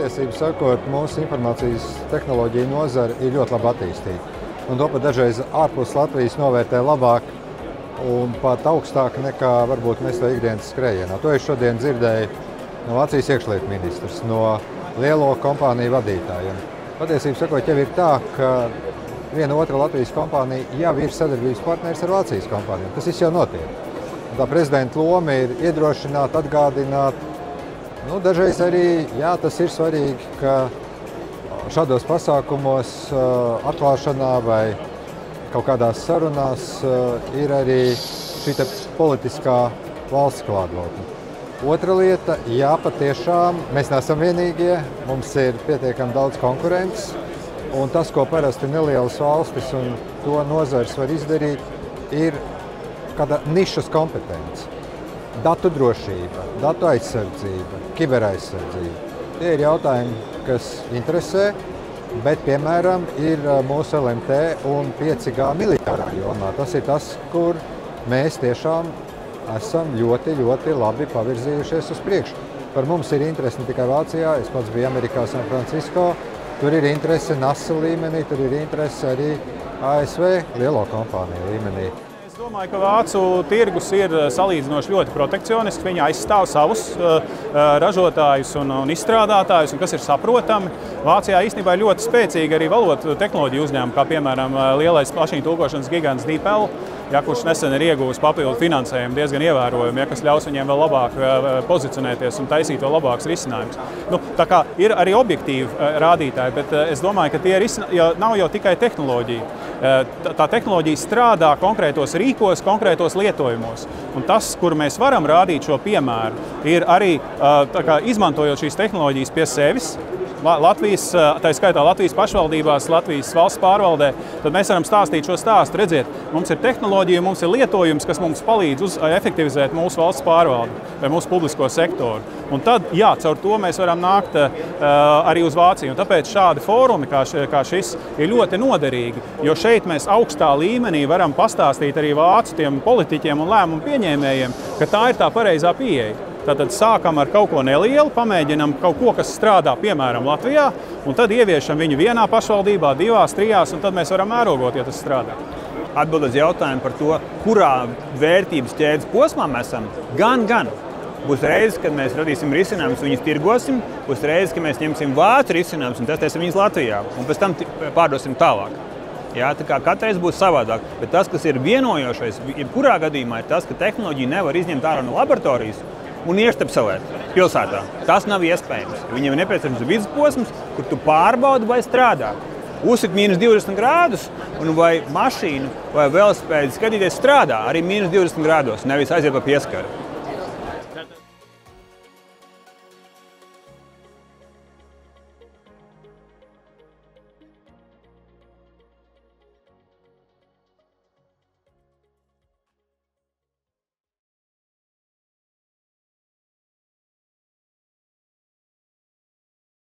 patiesībā sakot, mūsu informācijas tehnoloģija nozara ir ļoti labi attīstīta. Un to pat dažreiz ārpus Latvijas novērtē labāk un pat augstāk nekā varbūt mēs to ikdienas skrējienā. To es šodien dzirdēju no Vācijas iekšlietu ministrs, no lielo kompāniju vadītājiem. Patiesībā sakot, jau ir tā, ka viena otra Latvijas kompānija jau ir sadarbības partneris ar Vācijas kompānijām. Tas viss jau notiek. Tā prezidenta loma ir iedrošināt, atgādināt. Dažreiz arī tas ir svarīgi, ka šādos pasākumos, atklāšanā vai kaut kādās sarunās ir arī šī politiskā valsts klātbūtne. Otra lieta, patiešām mēs neesam vienīgie, mums ir pietiekami daudz konkurences, un tas, ko parasti nelielas valstis un to nozars var izdarīt, ir kāda nišas kompetence. Datu drošība, datu aizsardzība, kiberaizsardzība. Tie ir jautājumi, kas interesē, bet, piemēram, ir mūsu LMT un 5G militārā jomā. Tas ir tas, kur mēs tiešām esam ļoti, ļoti labi pavirzījušies uz priekšu. Par mums ir interese ne tikai Vācijā, es pats biju Amerikā, San Francisco, tur ir interese NASA līmenī, tur ir interese arī ASV lielo kompāniju līmenī. Es domāju, ka vācu tirgus ir salīdzinoši ļoti protekcionisks. Viņi aizstāv savus ražotājus un izstrādātājus, un kas ir saprotami. Vācijā īstenībā ir ļoti spēcīgi arī valodu tehnoloģiju uzņēmumi, kā piemēram lielais mašīnu tulkošanas gigants DeepL, kurš nesen ir ieguvis papildu finansējumu diezgan ievērojami, kas ļaus viņiem vēl labāk pozicionēties un taisīt vēl labākus risinājumus. Tā kā ir arī objektīvi rādītāji, bet es domāju, ka tie nav jau tikai tehnoloģija. Tā tehnoloģija strādā konkrētos rīkos, konkrētos lietojumos. Un tas, kur mēs varam rādīt šo piemēru, ir arī izmantojot šīs tehnoloģijas pie sevis, Latvijas, tā skaitā Latvijas pašvaldībās, Latvijas valsts pārvaldē, tad mēs varam stāstīt šo stāstu. Redziet, mums ir tehnoloģija, mums ir lietojums, kas mums palīdz efektivizēt mūsu valsts pārvaldi vai mūsu publisko sektoru. Un tad, caur to mēs varam nākt arī uz Vāciju. Un tāpēc šādi fórumi kā šis ir ļoti noderīgi, jo šeit mēs augstā līmenī varam pastāstīt arī vācu tiem politiķiem un lēmumu pieņēmējiem, ka tā ir tā pareizā pieeja. Tātad sākam ar kaut ko nelielu, pamēģinam kaut ko, kas strādā, piemēram, Latvijā, un tad ieviešam viņu vienā pašvaldībā, 2, 3, un tad mēs varam mērogot, ja tas strādā. Atbild uz jautājumu par to, kurā vērtības ķēdes posmā mēs esam, gan. Būs reizes, kad mēs radīsim risinājumus, viņus tirgosim, būs reizes, kad mēs ņemsim vācu risinājumus un testēsim viņus Latvijā, un pēc tam pārdosim tālāk. Tā kā katreiz būs savādāk, bet tas, kas ir vienojošais, jebkurā gadījumā, ir tas, ka tehnoloģiju nevar izņemt ārā no laboratorijas un ieštepselēt pilsētā. Tas nav iespējams. Viņiem ir nepieciešams vidusposms, kur tu pārbaudi, vai strādā. Uzsit -20 grādus, un vai mašīna vai velosipēdi skatīties strādā arī -20 grādos, nevis aiziet pa pieskaru.